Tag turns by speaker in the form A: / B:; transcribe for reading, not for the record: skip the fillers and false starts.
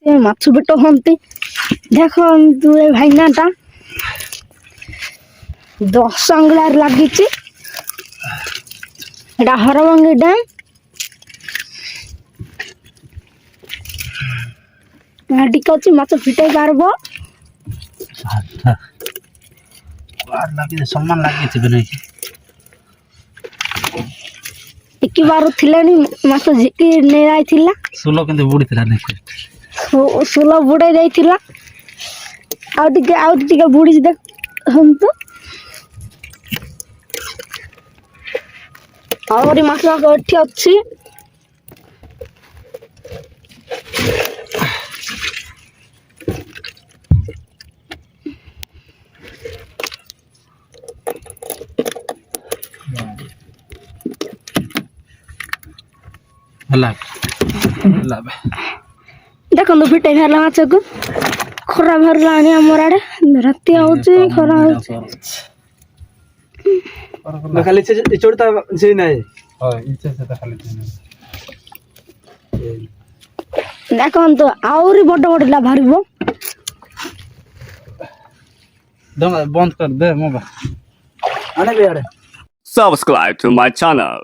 A: ସେ ମାଛ ପେଟ ହନ୍ତି ଦେଖନ୍ତୁ ଏ ଭାଇନାଟା 10 ଅଙ୍ଗୁଳାରେ ଲାଗିଛି। ଏଟା ହରଭଙ୍ଗି ଡ୍ୟାମ୍। ଟିକେ ଅଛି ମାଛ ଫିଟେଇ ପାରବ।
B: ସମାନ ଲାଗିଥିବେ ନାଇଁ
A: ଏକି ବାରୁ ଥିଲାଣି ମାଛ ଝିକି ନେଇ ଯାଇଥିଲା।
B: ସୁଲ କିନ୍ତୁ ବୁଡ଼ିଥିଲା ନାଇଁ
A: ସୁଲ ବୁଡ଼େଇ ଦେଇଥିଲା। ଆଉ ଟିକେ ବୁଡ଼ିଛି ଦେଖନ୍ତୁ। ଆହୁରି ମାଛ ଏଠି ଅଛି। ଦେଖନ୍ତୁ ଫିଟେଇ ବାହାରିଲା ମାଛକୁ। ଖରା ବାହାରିଲାଣି ଆମର ଆଡେ। ରାତି ହଉଛି ଖରା ହଉଛି।
C: ଖାଲି ଇଚୋଡିତା ସେଇ ନାହିଁ।
A: ଦେଖନ୍ତୁ ଆହୁରି ବଡ ବଡ ବାହାରିବ।
B: ବନ୍ଦ କର ଦେ ମୋ
C: ଆଣେ
D: Subscribe to my channel.